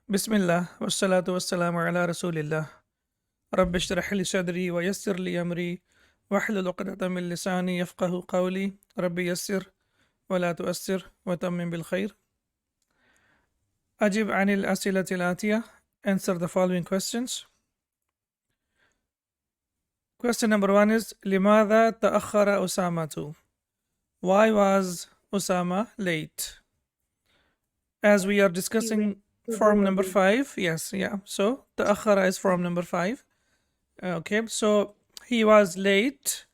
Bismillah, wassalatu wassalamu ala rasulillah. Rabbi shrah li sadri wa yassir li amri wahlul uqdatan min lisani yafqahu qawli. Rabbi yassir wa la tuassir wa tammim bil khair. Ajib anil asilati al-atiyah. Answer the following questions. Question number 1 is Limadha ta'akhara Usamatu? Why was Usama late? As we are discussing form number 5, yes, yeah. So ta'akhara is form number 5. Okay, so he was late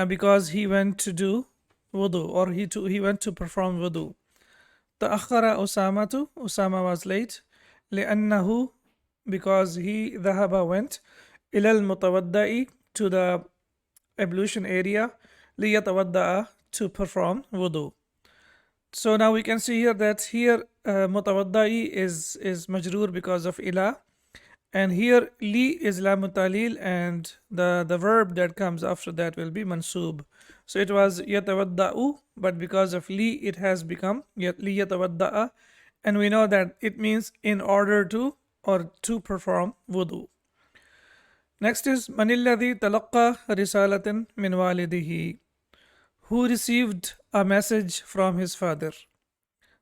because he went to do wudu, or he went to perform wudu. Ta'akhara Usamatu, Usama was late. لأنه, because he ذهب went إلى المتوضئ, to the ablution area, ليتوضأ, to perform wudu. So now we can see here that here mutawaddai is majroor because of ila, and here li is lam talil, and the verb that comes after that will be mansub. So it was yatawadda'u, but because of li it has become li yatawadda'a, and we know that it means in order to, or to perform wudu. Next is manilladhi talaqqa risalatan min walidihi, who received a message from his father.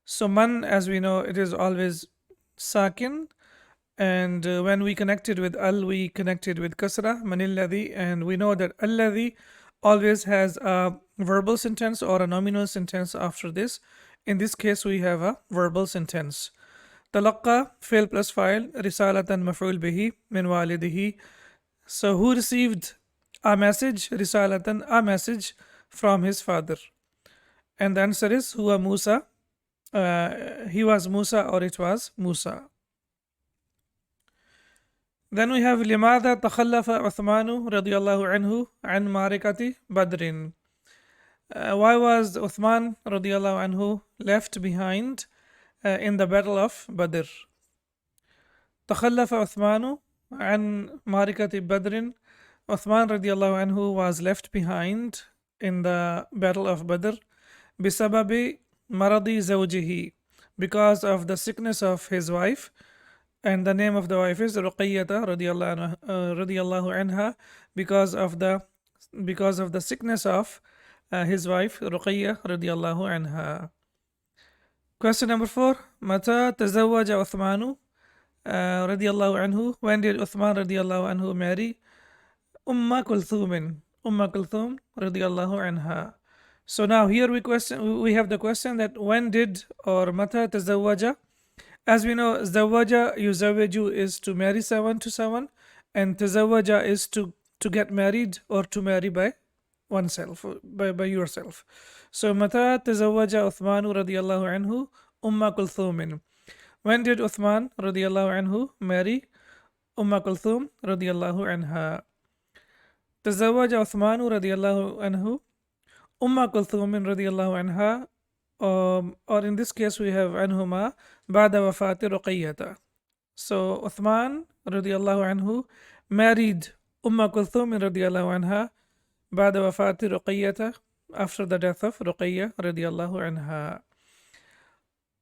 So man, as we know, it is always sakin, and when we connected with al, we connected with kasra, manilladhi, and we know that alladhi always has a verbal sentence or a nominal sentence after this. In this case, we have a verbal sentence. Talaqqa, fail plus file, risalatan maf'ul bihi, min walidihi. So who received a message, risalatan, a message from his father? And the answer is huwa Musa. He was Musa, or it was Musa. Then we have لماذا تخلف عثمان رضي الله عنه عن معركة بدر. Why was Uthman رضي الله عنه left behind in the battle of Badr? تخلف عثمان عن معركة بدر. Uthman رضي الله عنه was left behind in the battle of Badr بسبب maradi zawjihi, because of the sickness of his wife, and the name of the wife is Ruqayyata radiyallahu anha, because of the sickness of his wife Ruqayya radiyallahu anha. Question number 4, Mata tazawwaja Uthmanu radiyallahu anhu, when did Uthman radiyallahu anhu marry Umma Kulthum radiyallahu anha? So now here we have the question that when did, or mata tazawwaja. As we know, zawaja yuzawwiju is to marry someone to someone, and tazawwaja is to get married or to marry by oneself, by yourself. So mata tazawwaja Uthmanu radiyallahu anhu Umma Kulthum. When did Uthman radiyallahu anhu marry Umma Kulthum radiyallahu anha? Tazawwaja Uthmanu radiyallahu anhu Umma Kulthum radiyallahu anha, or in this case we have anhuma ba'da wafati Ruqayyata. So Uthman radiyallahu anhu married Umma Kulthum radiyallahu anha ba'da wafati Ruqayyata, after the death of Ruqayya radiyallahu anha.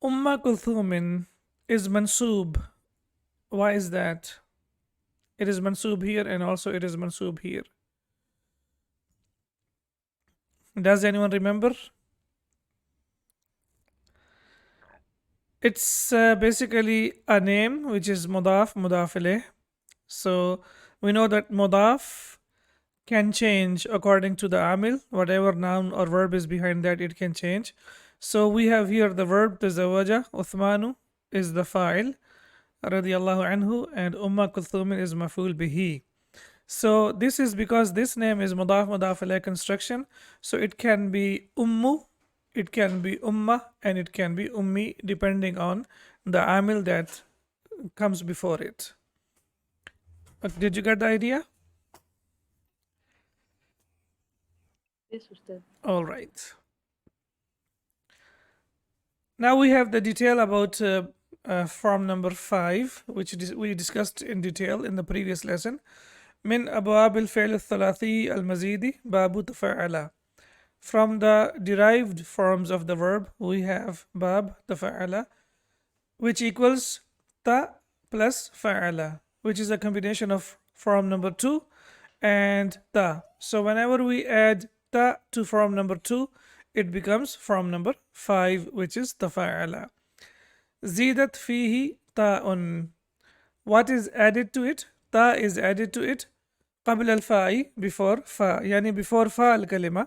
Umma Kulthum is mansub. Why is that? It is mansub here, and also it is mansub here. Does anyone remember? It's basically a name which is mudaf ilayh. So we know that mudaf can change according to the amil. Whatever noun or verb is behind that, it can change. So we have here the verb tazawaja. Uthmanu is the fa'il radiyallahu anhu, and Umma Kulthum is maf'ul bihi. So this is because this name is mudaf ilayh construction. So it can be ummu, it can be umma, and it can be ummi, depending on the amil that comes before it. Did you get the idea? Yes, Ustad. All right. Now we have the detail about form number 5, which we discussed in detail in the previous lesson. Min abwab al-fi'l al-thalathi al-mazidi babu tafa'ala. From the derived forms of the verb, we have bab tafa'ala, which equals ta plus fa'ala, which is a combination of form number 2 and ta. So whenever we add ta to form number 2, it becomes form number 5, which is tafa'ala. Zidat fihi ta'un. What is added to it? Ta is added to it قبل الفاء, before fa, yani before fa al-kalima,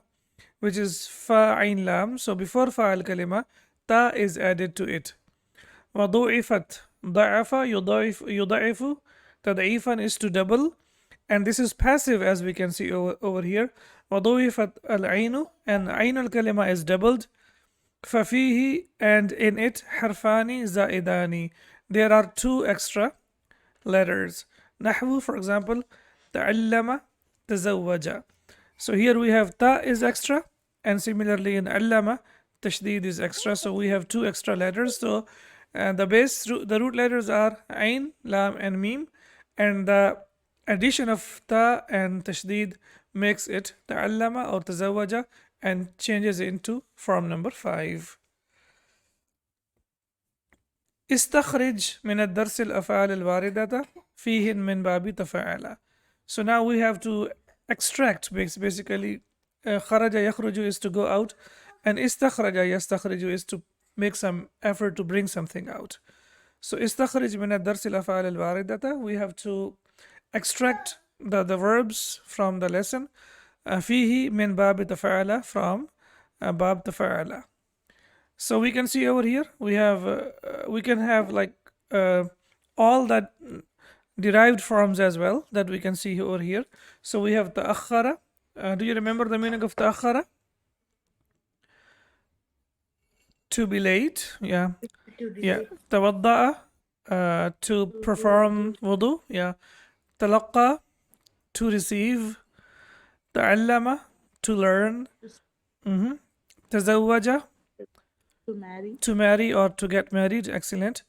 which is fa ain lam. So before fa al-kalima, ta is added to it. وضُعِفت, ضعف يضعف, تضعيفا is to double, and this is passive as we can see over here. وضُعِفت العين, and عين al-kalima is doubled. ففيه, and in it, حرفان زائدان, there are two extra letters. نحو, for example, تعلم تزوج. So here we have ta is extra, and similarly in allama, tashdid is extra. So we have two extra letters. So the root letters are ain, lam, and mim, and the addition of ta and tashdid makes it ta'allama or tazawaja and changes into form number 5. استخرج من الدرس الأفعال الواردة فيهن من باب تفاعل. So now we have to extract, basically خرج يخرج is to go out, and استخرج يستخرج is to make some effort to bring something out. So استخرج من الدرس الأفعال الواردة, we have to extract the verbs from the lesson. فيه من باب تفاعل, from باب تفاعل. So we can see over here we can have like all that derived forms as well that we can see over here. So we have ta'akhara. Do you remember the meaning of ta'akhara? To be late. Yeah. Yeah. Tawadda'a, to perform wudu. Yeah. Talaqqa, to receive. Ta'allama, to learn. Tazawwaja, to marry or to get married. Excellent.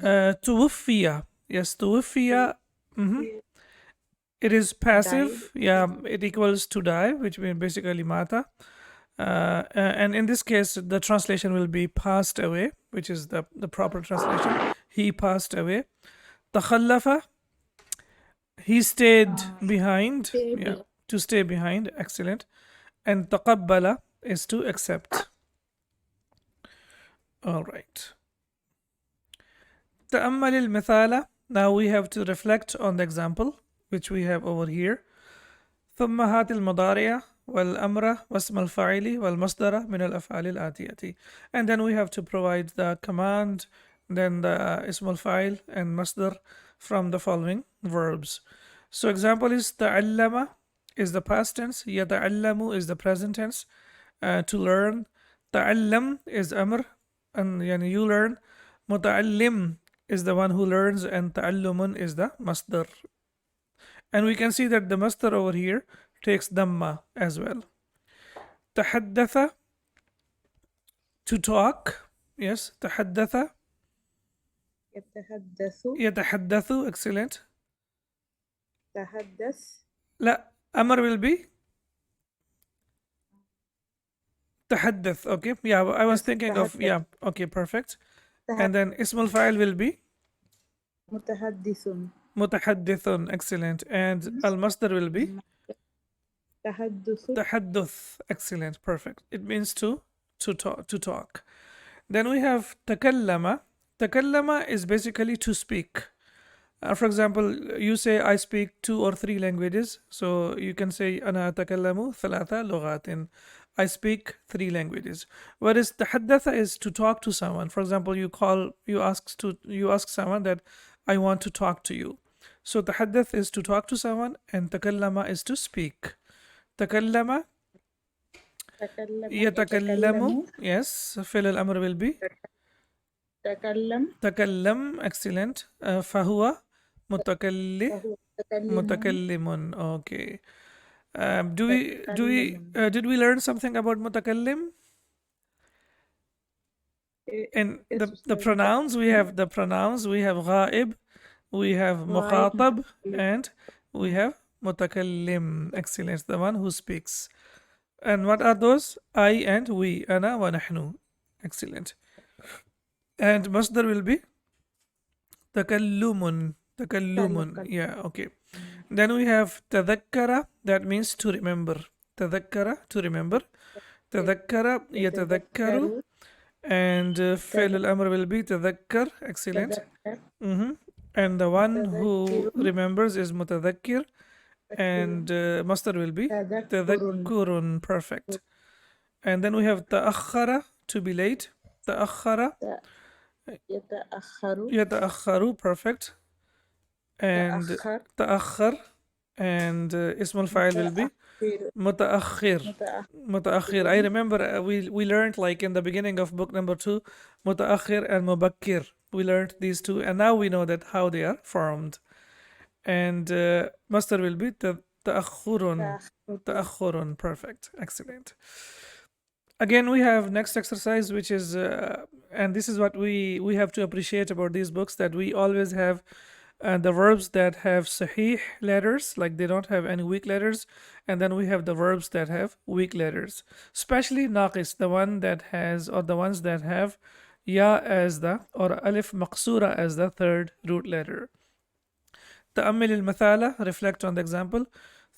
Tuwuffiya, yes, tuwuffiya. It is passive. Yeah, it equals to die, which means basically mata. And in this case, the translation will be passed away, which is the proper translation. He passed away. Takhallafa, he stayed behind. Yeah, to stay behind. Excellent. And taqabbala is to accept. All right. تأمل المثال. Now we have to reflect on the example which we have over here. ثم هات المضارع والأمر واسم الفاعل والمصدر من الأفعال الآتية. And then we have to provide the command, then the اسم الفاعل and masdar from the following verbs. So example is تعلم is the past tense, يتعلم is the present tense, to learn. تعلم is amr, and you learn. متعلم is the one who learns, and ta'allumun is the masdar. And we can see that the masdar over here takes dhamma as well. تحدث, to talk. Yes, تحدث. يتحدث. Excellent. تحدث. لا, amr will be تحدث. Okay, yeah, I was thinking of, yeah, okay, perfect. And then ismul fa'il will be متحدث. متحدث. Excellent. And al-masdar will be تحدث. tahadduth. Excellent. Perfect. It means to talk. Then we have takallama. Takallama is basically to speak. For example, you say I speak 2 or 3 languages. So you can say أنا أتكلم 3 لغات. I speak 3 languages. Whereas tahaddatha is to talk to someone. For example, you ask someone that I want to talk to you. So tahaddath is to talk to someone, and takallama is to speak. Takallama, yatakallamu. Yes, fi'l al-amr will be takallam. Excellent. Fahuwa mutakallimun. Okay. Did we learn something about mutakallim? And the pronouns, we have ghaib, we have mukhatab, and we have mutakallim. Excellent. The one who speaks. And what are those? I and we. Ana wa nahnu. Excellent. And masdar will be Takallumun. Takallumun. Yeah, okay. Then we have tadhakkara, that means to remember. Tadhakkara, to remember. Tadhakkara, yatadhakkaru. يتذكر And fi'l al-amr will be tadhakkar. Excellent. And the one who متذكر remembers is mutadhakkir. And masdar will be تذكر tadhakkurun. Perfect. And then we have ta'akhara, to be late. Ta'akhara, يتأخر yata'akharu. Perfect. And تأخر ta'akhar. And ismul fa'il will be متأخر mutaakhir. Mutaakhir. I remember we learned like in the beginning of book number 2, mutaakhir and mubakkir. We learned these two, and now we know that how they are formed. And masdar will be ta'akhurun. Ta'akhurun. Perfect. Excellent. Again, we have next exercise, which is, and this is what we have to appreciate about these books, that we always have the verbs that have sahih letters, like they don't have any weak letters, and then we have the verbs that have weak letters, especially naqis, the one that has, or the ones that have ya as the, or alif maqsura as the third root letter. تأمل المثالة, reflect on the example.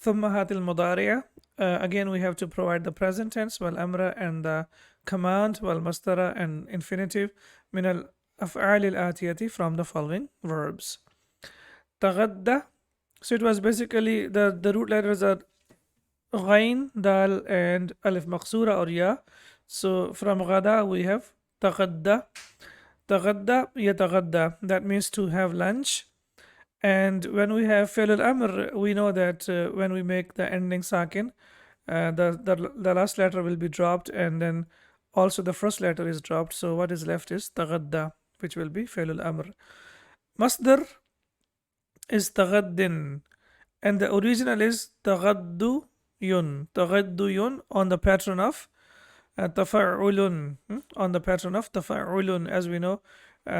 ثم هات المضارع. Again, we have to provide the present tense, والأمر, and the command, والمصدر, and infinitive, من الأفعال الآتية, from the following verbs. تغدى. So it was basically the root letters are ghain, dal, and alif maqsura or ya. So from غدا we have تغدى. تغدى يتغدى. That means to have lunch. And when we have fi'l al-amr, we know that when we make the ending sakin, the last letter will be dropped, and then also the first letter is dropped. So what is left is taghadda, which will be fi'l al-amr. Masdar is taghaddin, and the original is taghadduyun. Taghadduyun, on the pattern of tafa'ulun, on the pattern of tafa'ulun, as we know.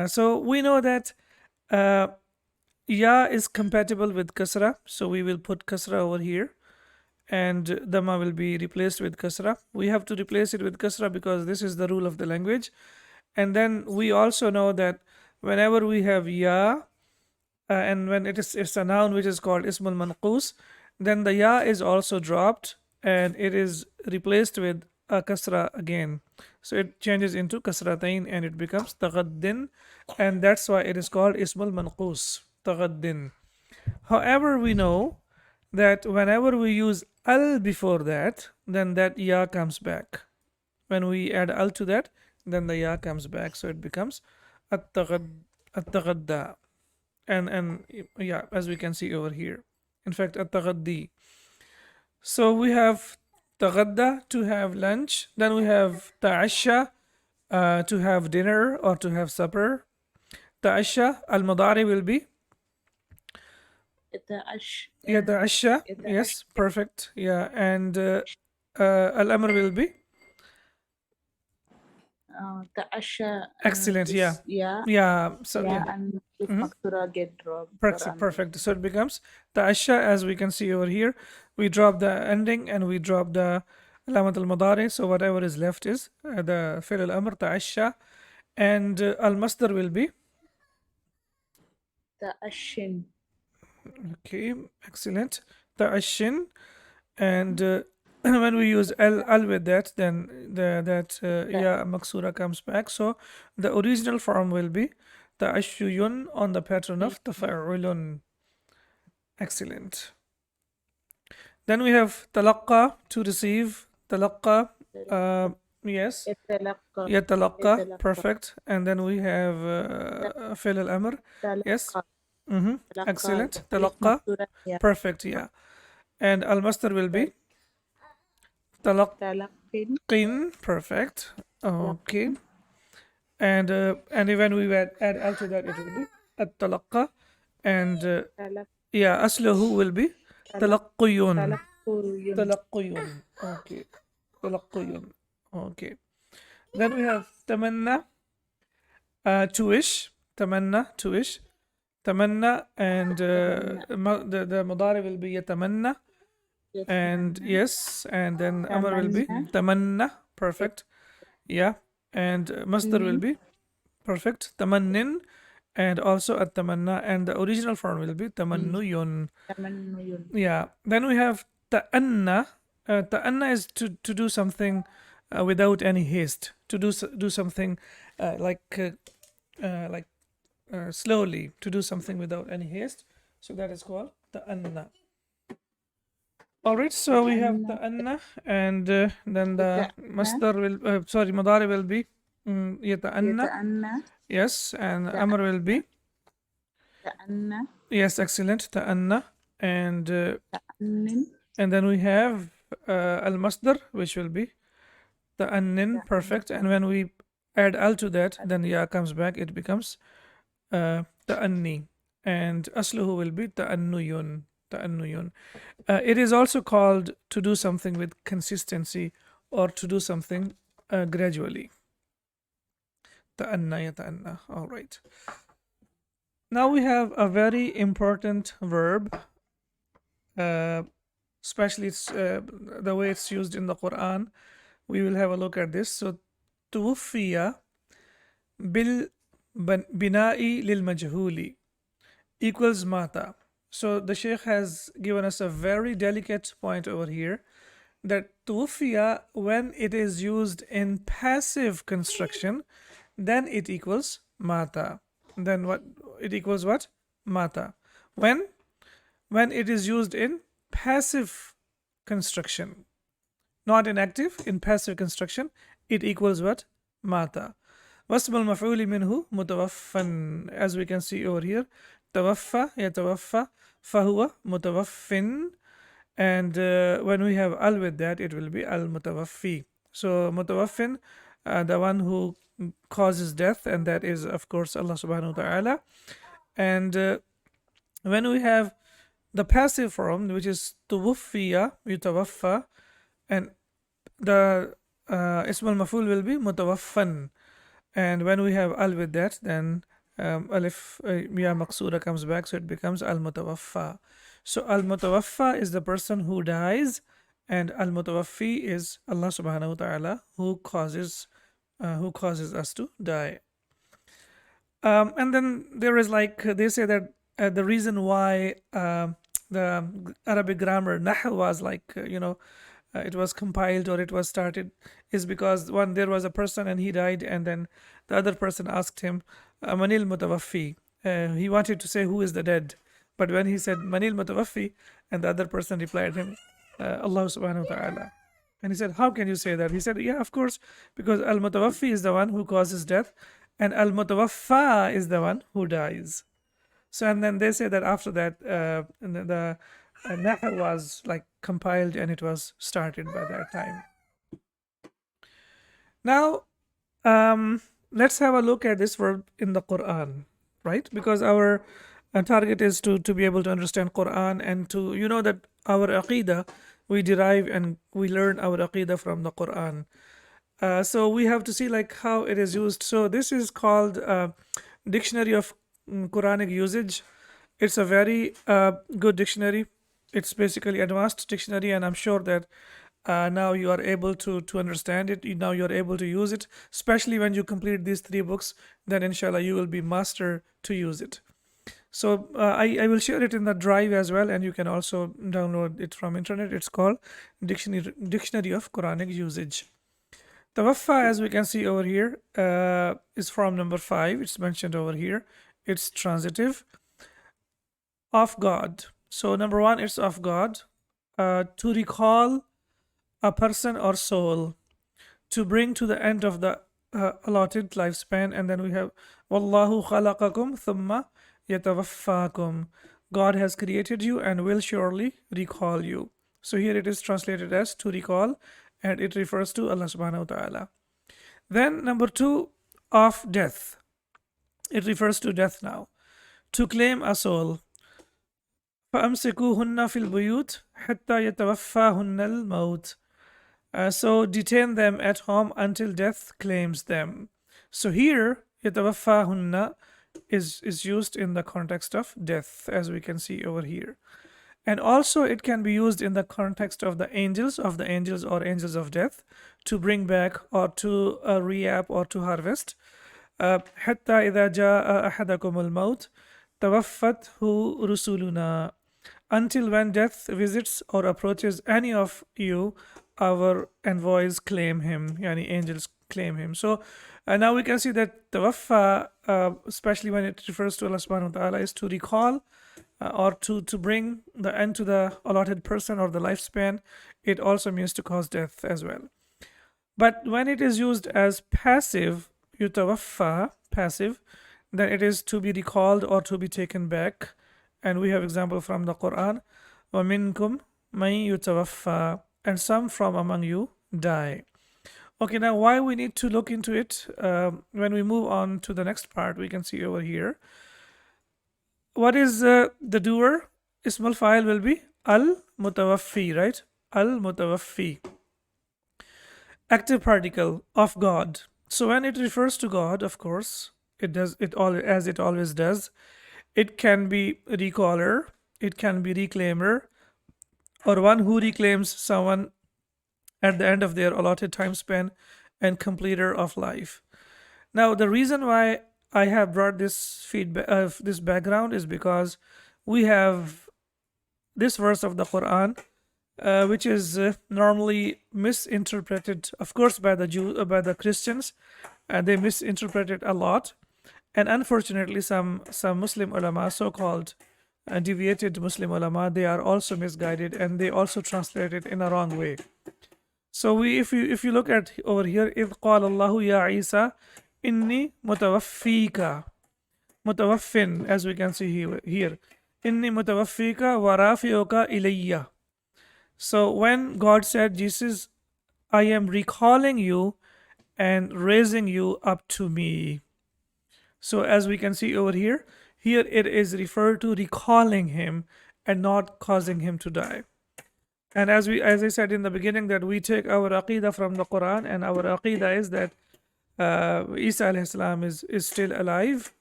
So we know that ya is compatible with kasra, so we will put kasra over here, and dhamma will be replaced with kasra. We have to replace it with kasra because this is the rule of the language. And then we also know that whenever we have ya, and when it's a noun which is called ismul manqus, then the ya is also dropped and it is replaced with a kasra again. So it changes into kasratain and it becomes taghaddin, and that's why it is called ismul manqus, taghaddin. However, we know that whenever we use al before that, then that ya comes back. When we add al to that, then the ya comes back, so it becomes at-taghadda. And yeah, as we can see over here, in fact, at-taghaddi. So we have taghadda, to have lunch. Then we have ta'asha, to have dinner or to have supper. Ta'asha, al-mudari will be yata'asha. Yes, perfect. Yeah, and al-amr will be تعشى excellent. Yeah, yeah yeah. So yeah yeah. and if Maktura get dropped Perfect. So it becomes ta'asha, as we can see over here. We drop the ending and we drop the alamat al-mudari. So whatever is left is the fi'l al-amr, ta'asha, and al-masdar will be تعشن okay. Excellent. Ta'ashin, and when we use al with that, then that ya maksura comes back. So the original form will be ta'ashuyun, on the pattern of tafa'ulun. Excellent. Then we have talaqqa, to receive. Talaqqa, yes. يتلقى Yatalaqqa, perfect. And then we have fi'l al-amr, yes. تلقى Excellent. if Talaqqa, Maktura yeah perfect, yeah. And al-masdar will be تلقين talaqqin, perfect. Okay. And when we add al to that, it will be at-talaqqa. And تلق yeah, asluhu will be talaqquyun. تلقين Talaqquyun. Okay. Talaqquyun. Okay. Then we have tamanna, to wish. Tamanna, to wish. Tamanna, and the mudari will be yatamanna. And yes, and then amr will be tamanna, perfect. Yeah, and masdar will be perfect, tamannin. and also at-tamanna, and the original form will be tamannuyun. Tamannuyun. Yeah. Then we have ta'anna. Ta'anna is to do something without any haste, to do something like slowly, to do something without any haste. So that is called ta'anna. All right, so we have ta'anna, and then the masdar will, mudari will be yata'anna. Yata'anna. Yes, and amr will be, Ta'anna. yes, excellent, ta'anna. And Ta'annin. then we have al masdar, which will be ta'annin, perfect. And when we add al to that, then ya comes back, it becomes ta'anni. And asluhu will be ta'annuyun. Ta'annuyun. It is also called to do something with consistency or to do something gradually. Ta'anna, yata'anna. All right. Now we have a very important verb, especially it's the way it's used in the Quran. We will have a look at this. So, tuwfiya bil bina'i lil majhuli equals mata. So the Sheikh has given us a very delicate point over here, that tuwfiya, when it is used in passive construction, then it equals mata. Then what it equals what? Mata. When it is used in passive construction, not in active, in passive construction, it equals what? Mata. Wasmul maf'uli minhu mutawaffan. As we can see over here, tawaffa, yatawaffa, fahuwa mutawaffin. And when we have al with that, it will be al mutawaffi. So mutawaffin, the one who causes death, and that is of course Allah subhanahu wa ta'ala. And when we have the passive form, which is tuwaffiya, yutawaffa, and the ismul maf'ul will be mutawaffan. And when we have al with that, then alif ya maqsura comes back, so it becomes al mutawaffa. So al mutawaffa is the person who dies, and al mutawaffi is Allah subhanahu wa ta'ala who causes us to die. And then there is, like they say that the reason why the Arabic grammar nahu was it was compiled or it was started is because there was a person and he died, and then the other person asked him manil mutawaffi. He wanted to say who is the dead, but when he said manil mutawaffi, and the other person replied him Allah subhanahu wa ta'ala. And he said, how can you say that? He said, yeah, of course, because al mutawaffi is the one who causes death, and al mutawaffa is the one who dies. So, and then they say that after that the nahu was like compiled and it was started by that time. Now let's have a look at this verb in the Quran, right? Because our target is to be able to understand Quran, and to that our aqidah, we derive and we learn our aqidah from the Quran. So we have to see like how it is used. So this is called Dictionary of Quranic Usage. It's a very good dictionary. It's basically advanced dictionary, and I'm sure that now you are able to understand it. Now you are able to use it, especially when you complete these 3 books. Then inshallah you will be master to use it. So I will share it in the drive as well, and you can also download it from internet. It's called Dictionary of Quranic Usage. Tawaffa, as we can see over here, is from number 5. It's mentioned over here. It's transitive. Of God. So number 1, it's of God. To recall a person or soul, to bring to the end of the allotted lifespan. And then we have Wallahu khalaqakum thumma yatawaffakum. God has created you and will surely recall you. So here it is translated as to recall, and it refers to Allah subhanahu wa ta'ala. Then number 2, of death. It refers to death now. To claim a soul. فَأَمْسِكُوهُنَّ فِي الْبُيُوتِ حَتَّى يَتَوَفَّاهُنَّ الْمَوْتِ. So detain them at home until death claims them. So here, يَتَوَفَّاهُنَّ is used in the context of death, as we can see over here. And also it can be used in the context of the angels or angels of death, to bring back or to reap or to harvest. حتى إذا جاء أحدكم الموت توفته رسلنا, until when death visits or approaches any of you, our envoys claim him, yani angels claim him. So now we can see that tawaffa, especially when it refers to Allah subhanahu wa ta'ala, is to recall or to bring the end to the allotted person or the lifespan. It also means to cause death as well. But when it is used as passive, yutawaffa, passive, then it is to be recalled or to be taken back. And we have example from the Quran, وَمِنْكُمْ مَنْ يُتَوَفَّى, and some from among you die. Okay, now why we need to look into it, when we move on to the next part, we can see over here. What is the doer? Ismul fa'il will be al-mutawaffi, right? Al-mutawaffi. Active particle of God. So when it refers to God, of course, it does it all as it always does. It can be recaller, it can be reclaimer, or one who reclaims someone at the end of their allotted time span and completer of life. Now, the reason why I have brought this feedback, this background, is because we have this verse of the Quran, which is normally misinterpreted, of course, by the Christians, and they misinterpret it a lot. And unfortunately, some Muslim ulama, so-called deviated Muslim ulama, they are also misguided and they also translate it in a wrong way. So if you look at over here, إذ قال الله يا عيسى إني متوفيك, mutawaffin, as we can see here, إني متوفيك ورافعك إليّ. So when God said, Jesus, I am recalling you and raising you up to me. So as we can see over here it is referred to recalling him and not causing him to die. And as I said in the beginning, that we take our aqidah from the Quran, and our aqidah is that Isa alayhi salam is still alive.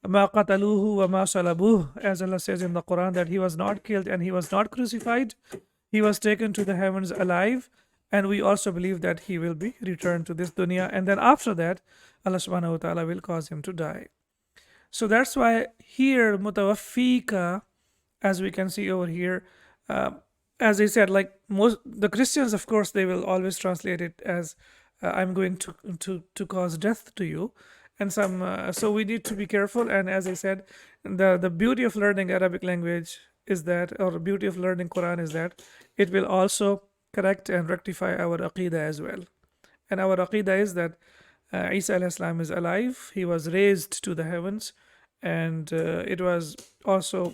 Ma qataluhu wa ma salabuh, as Allah says in the Quran, that he was not killed and he was not crucified. He was taken to the heavens alive, and we also believe that he will be returned to this dunya, and then after that Allah subhanahu wa ta'ala will cause him to die. So that's why here mutawaffika, as we can see over here, as I said, like most the Christians, of course, they will always translate it as I'm going to cause death to you, and so we need to be careful. And as I said, the beauty of learning Arabic language is that, or the beauty of learning Quran is that it will also correct and rectify our aqidah as well. And our aqidah is that Isa alayhi salam is alive, he was raised to the heavens, and it was also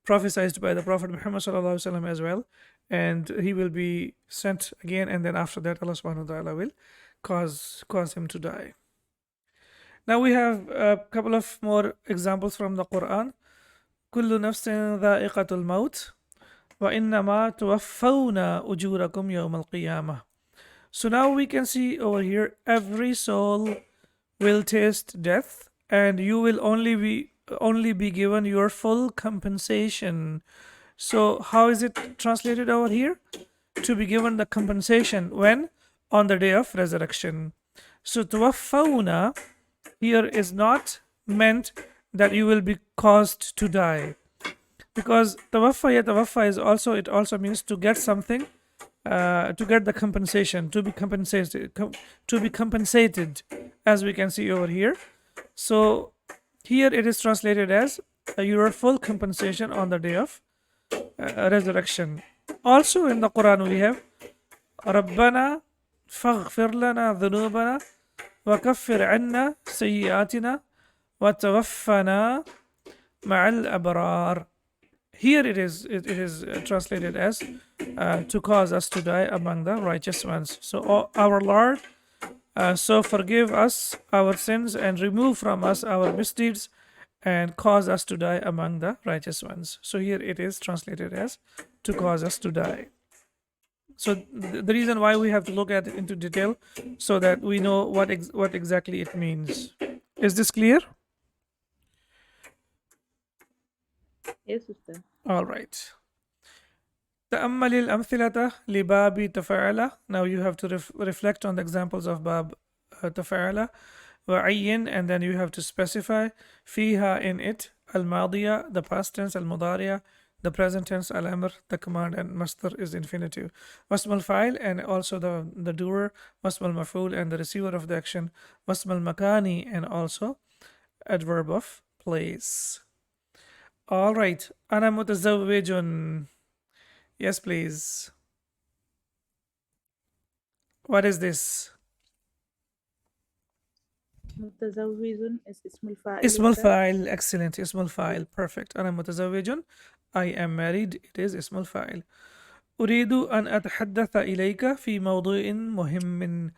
prophesied by the Prophet Muhammad sallallahu alaihi wasallam as well, and he will be sent again, and then after that Allah subhanahu wa ta'ala will cause him to die. Now we have a couple of more examples from the Quran. كل نفس ذائقة الموت وإنما توفون أجوركم يوم القيامة. So now we can see over here, every soul will taste death, and you will only be given your full compensation. So how is it translated over here? To be given the compensation when? On the day of resurrection. So tuwaffawna here is not meant that you will be caused to die, because tawaffa is also, it also means to get something, to get the compensation, to be compensated, as we can see over here. So here it is translated as your full compensation on the day of resurrection. Also in the Quran we have ربنا فاغفر لنا ذنوبنا وكفر عنا سيئاتنا وتوفنا مع الأبرار. Here it is translated as to cause us to die among the righteous ones. So our Lord, so forgive us our sins and remove from us our misdeeds and cause us to die among the righteous ones. So here it is translated as to cause us to die. So the reason why we have to look at it into detail, so that we know what exactly it means. Is this clear? Yes, Ustaz. All right. تأمل الأمثلة لباب تفاعل. Now you have to reflect on the examples of باب تفاعل. وعين, and then you have to specify. فيها, in it. الماضية, the past tense. المضارع, the present tense. الأمر, the command, and masdar is infinitive. واسم الفاعل, and also the doer. واسم المفعول, and the receiver of the action. واسم المكاني, and also adverb of place. All right. أنا متزوج. Yes, please. What is this? متزوج is اسم الفاعل اسم أستاذ. الفاعل. Excellent. اسم الفاعل. Perfect. أنا متزوج. I am married. It is اسم الفاعل. أريد أن أتحدث إليك في موضوع مهم.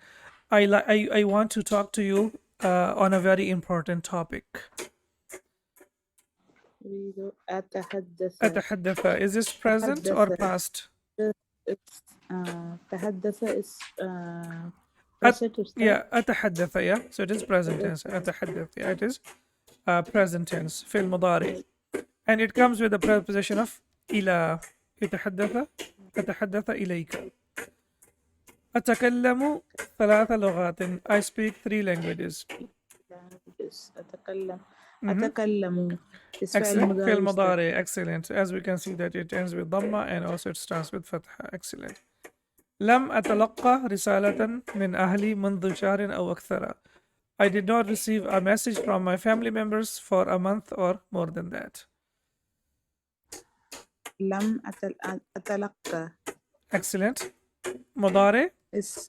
I want to talk to you on a very important topic. أريد أتحدث. أتحدث. Is this present or past? It's, تحدث is present أستاذ. Yeah, أتحدث. Yeah, so it is present tense. أتحدث. Yeah, it is present tense. في المضارع. And it comes with the preposition of إلى. أتحدث إليك. أتكلم 3 لغات. I speak 3 languages. أتكلم is فعل Excellent. مضارع في أستاذ. المضارع. Excellent. As we can see that it ends with ضمة and also it starts with فتحة. Excellent. لم أتلقى رسالة من أهلي منذ شهر أو أكثر. I did not receive a message from my family members for a month or more than that. لم أتلقى Excellent. مضارع. is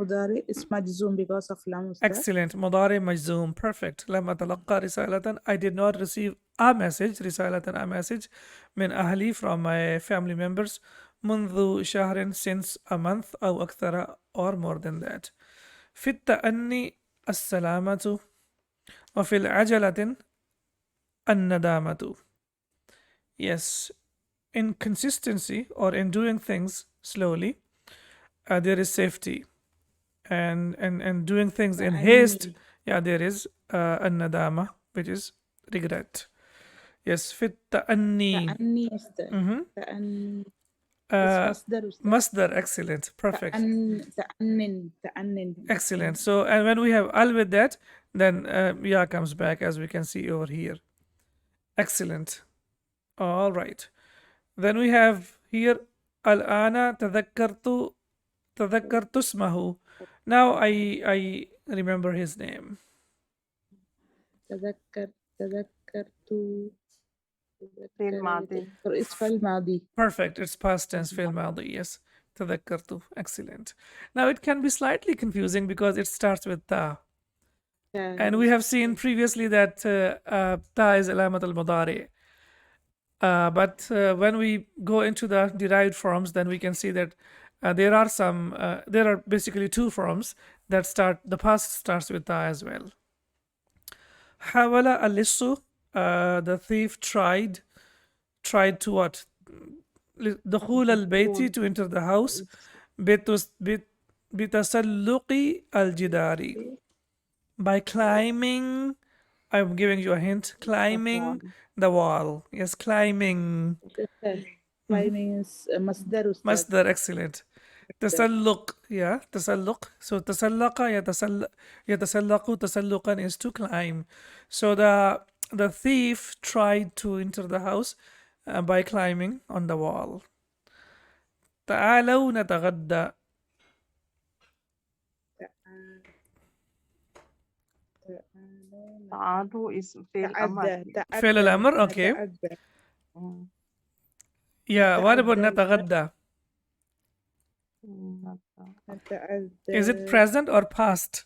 مضارع is مجزوم because of لم أستاذ. Excellent. مضارع مجزوم. Perfect. لم أتلقى رسالة. I did not receive a message. رسالة, a message من أهلي from my family members منذ شهر, since a month أو أكثر or more than that. في التأني السلامة وفي العجلة الندامة. Yes, in consistency or in doing things slowly, there is safety, and doing things in haste, yeah, there is الندامة, which is regret. Yes, في التأني. تأني أستاذ. تأني is مصدر أستاذ. Masdar. Excellent. Perfect. تأنن. Excellent. So, and when we have al with that, then ya comes back, as we can see over here. Excellent. All right. Then we have here الآن تذكرت اسمه. Now I remember his name. تذكرت في الماضي. It's في الماضي. Perfect. It's past tense. في الماضي. Yes. تذكرت. Excellent. Now it can be slightly confusing because it starts with ta. And we have seen previously that ta is alamat al-mudari. But when we go into the derived forms, then we can see that there are basically 2 forms that start, the past starts with ta as well. حاول اللص, the thief tried to what? دخول البيت, to enter the house. بتسلق الجدار, by climbing. I'm giving you a hint. Climbing the wall. Yes, climbing. Climbing is مصدر أستاذ. Masdar. Excellent. تسلق. Yeah, تسلق. So تسلق يتسلق تسلقا is to climb. So the thief tried to enter the house by climbing on the wall. تعالوا نتغدى. تعالوا is فعل أمر. فعل الأمر. Okay. Yeah, what about نتغدى? Is it present or past?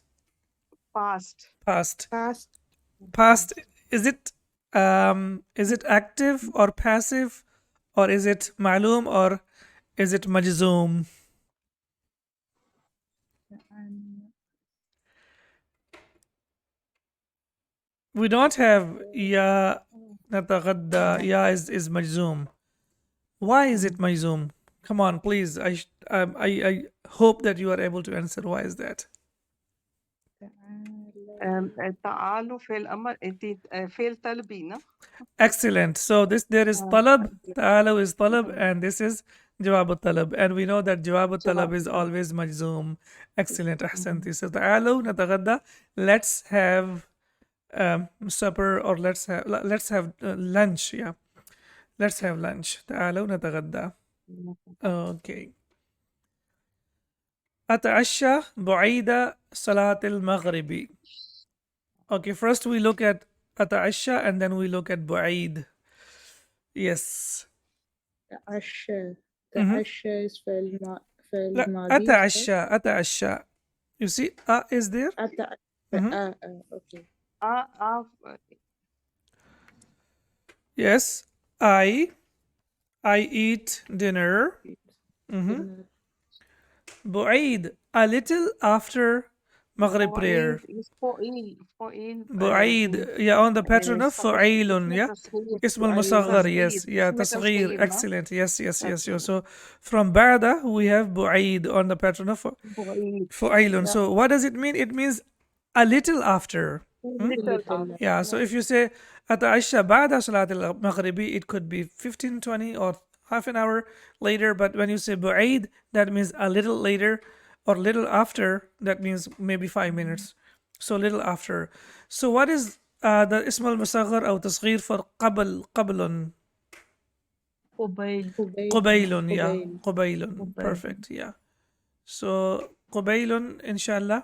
Past. Past. Past. Is it active or passive, or is it معلوم, or is it مجزوم? We don't have يا نتغدى. يا is مجزوم. Why is it مجزوم? Come on, please. I hope that you are able to answer. Why is that? تعالوا فعل أمر. فعل طلبي. Excellent. So there is طلب. تعالوا is طلب, and this is جواب الطلب, and we know that جواب الطلب is always مجزوم. Excellent, أحسنتي. So تعالوا نتغدى. Let's have supper, or let's have lunch. Yeah, let's have lunch. تعالوا نتغدى. Okay. أتعشى بعيد صلاة المغرب. Okay, first we look at أتعشى and then we look at بعيد. Yes. تعشى Mhm. تعشى is فعل لا, ماضي أتعشى أتعشى. You see, is there? أتعشى Mhm. أوكي Yes, I eat dinner. Mhm. بعيد, a little after Maghrib prayer. is فوئيل بعيد, yeah, on the pattern of فعيل, yeah. اسم المصغر, yes, yeah, تصغير, excellent, yes. So from بعد we have بعيد on the pattern of فعيل. So what does it mean? It means a little after. little Yeah, so if you say أتعشى بعد صلاة المغرب, it could be 15, 20 or half an hour later. But when you say بعيد, that means a little later, or little after, that means maybe 5 minutes. So little after. So what is the اسم المصغر أو تصغير for قبل? قبيل قبيل, yeah. قبيل. قبيل. Perfect, yeah. So قبيل إن شاء الله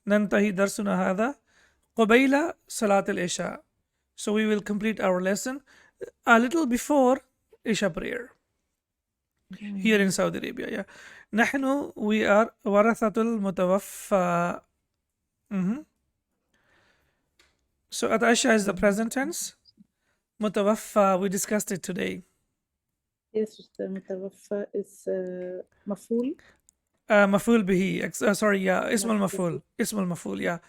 ننتهي درسنا هذا قبيل صلاة العشاء. So we will complete our lesson a little before Isha prayer here in Saudi Arabia. Yeah. نحن, we are ورثة المتوفى. So Atasha is the present tense. متوفى, we discussed it today. Yes, متوفى is مفعول. مفعول به. Sorry, yeah. اسم المفعول. اسم المفعول, yeah.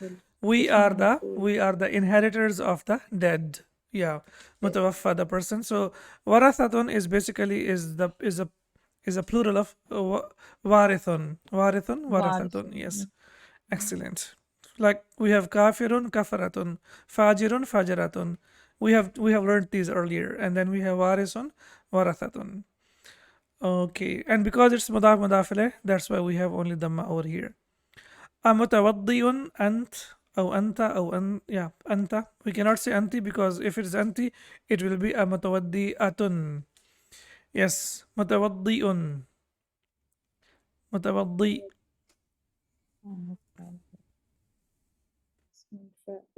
We are the inheritors of the dead. Yeah. متوفى, the person. So warathatun is basically is a plural of warithun. Warathatun. Yes. Excellent. Like we have kafirun, kafaratun, fajirun, fajaratun. We have learned these earlier, and then we have warisun, warathatun. Okay, and because it's mudaf mudaf, that's why we have only dhamma over here. Amutawaddiyun ant or anta or yeah, anta. We cannot say anti because if it's anti, it will be amutawaddi'atun. Yes, mutawaddiyun. Mutawaddi.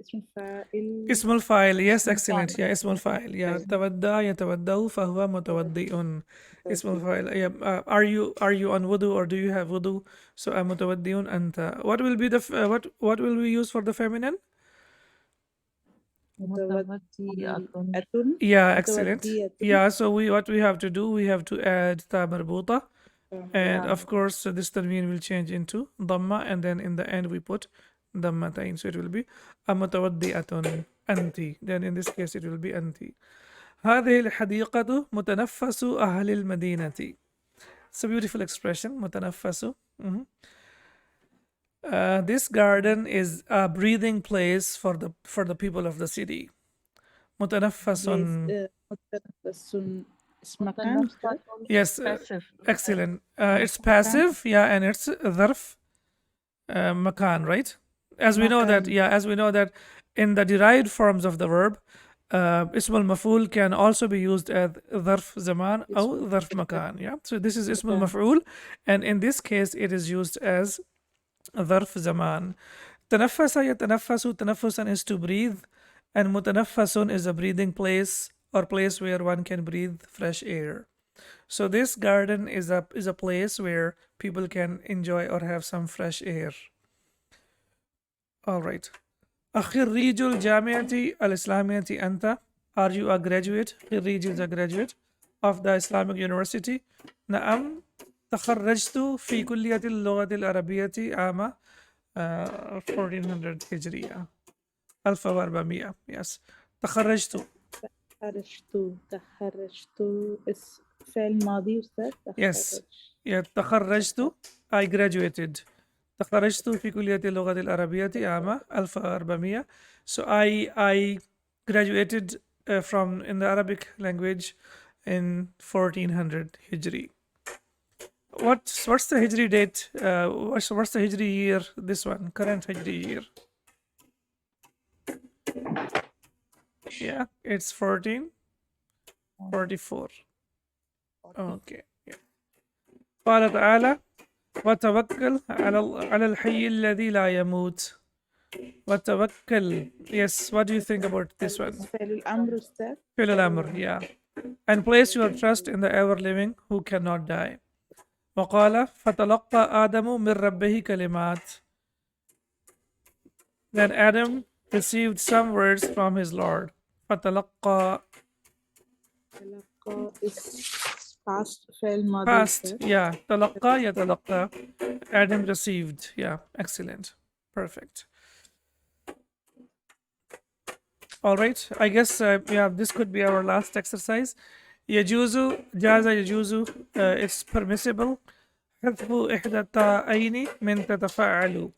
اسم فاعل. اسم الفاعل, yes, excellent. Yeah, اسم الفاعل. Yeah, tawadda yatawaddau fahuwa mutawaddi'un. اسم الفاعل. Yeah, are you on wudu or do you have wudu? So mutawaddi'un anta. What will be the what will we use for the feminine? متودية. Yeah, excellent. متودية. Yeah, so what we have to do, we have to add ta marbuta, and of course this tanween will change into dhamma, and then in the end we put dhammatain, so it will be amutawaddi'atun anti. Then in this case it will be anti. هذه الحديقة متنفس أهل المدينة. It's a beautiful expression, متنفس. This garden is a breathing place for the people of the city. متنفس. متنفس مكان. Yes, passive. excellent. It's passive, yeah, and it's ظرف makan, right? As we know that in the derived forms of the verb, اسم المفعول can also be used as ظرف زمان أو ظرف مكان. Yeah, so this is اسم المفعول, and in this case it is used as ظرف زمان. تنفس يتنفس, تنفسا is to breathe, and متنفس is a breathing place or place where one can breathe fresh air. So this garden is a place where people can enjoy or have some fresh air. All right. خريج الجامعة الإسلامية أنت? Are you a graduate? خريج is a graduate of the Islamic University. نعم. تخرجت في كلية اللغة العربية عام 1400 هجرية. 1400. Yes. تخرجت. تخرجت فعل ماضي أستاذ. Yes. Yeah, تخرجت. I graduated. تخرجت في كلية اللغة العربية عام 1400. So I graduated from in the Arabic language in 1400 Hijri. What's the Hijri date? What's the Hijri year? This one, current Hijri year. Yeah, it's 1444. Okay. Yeah. قال تعالى وتوكل على الحي الذي لا يموت. وتوكل. Yes, what do you think about this one? فعل الأمر أستاذ. فعل الأمر, yeah. And place your trust in the ever living who cannot die. وقال فتلقى آدم من ربه كلمات. Then Adam received some words from his Lord. فتلقى تلقى is past فعل ماضي past, أستاذ. yeah. تلقى يتلقى. Adam received, yeah. Excellent, perfect. All right, I guess yeah, this could be our last exercise. يجوز جاز يجوز it's permissible. حذف إحدى التاءين من تتفاعل.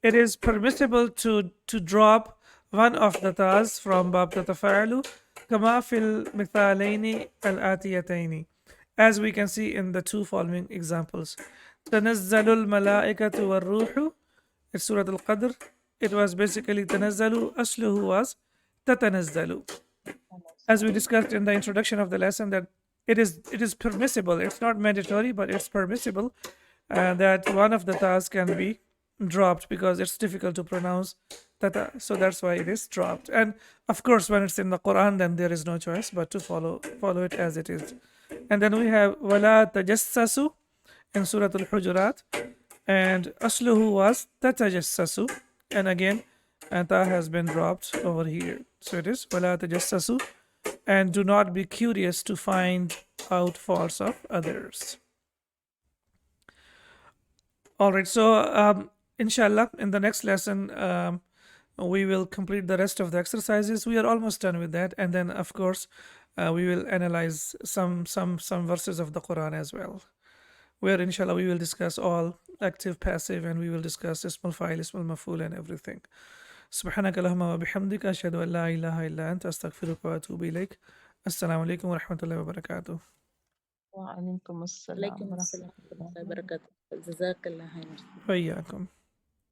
It is permissible to drop one of the ta's from باب تتفاعل كما في المثالين الآتيتين, as we can see in the two following examples. تنزل الملائكة والروح. It's Surah Al-Qadr. It was basically تنزل. أصله was تتنزل. As we discussed in the introduction of the lesson, that it is permissible. It's not mandatory, but it's permissible that one of the ta's can be dropped because it's difficult to pronounce tata. So that's why it is dropped. And of course, when it's in the Quran, then there is no choice but to follow it as it is. And then we have wala tajassasu in Surah Al-Hujurat, and asluhu was tatajassasu, and again ta has been dropped over here. So it is wala tajassasu, and do not be curious to find out faults of others. All right, so inshallah, in the next lesson, we will complete the rest of the exercises. We are almost done with that, and then of course, we will analyze some verses of the Quran as well, where inshallah we will discuss all active, passive, and we will discuss ismul fa'il, ismul maf'ul, and everything. سبحانك اللهم وبحمدك أشهد أن لا إله إلا أنت أستغفرك وأتوب إليك. السلام عليكم ورحمة الله وبركاته. وعليكم السلام عليكم ورحمة السلام ورحمة الله وبركاته. جزاك الله خير. وإياكم.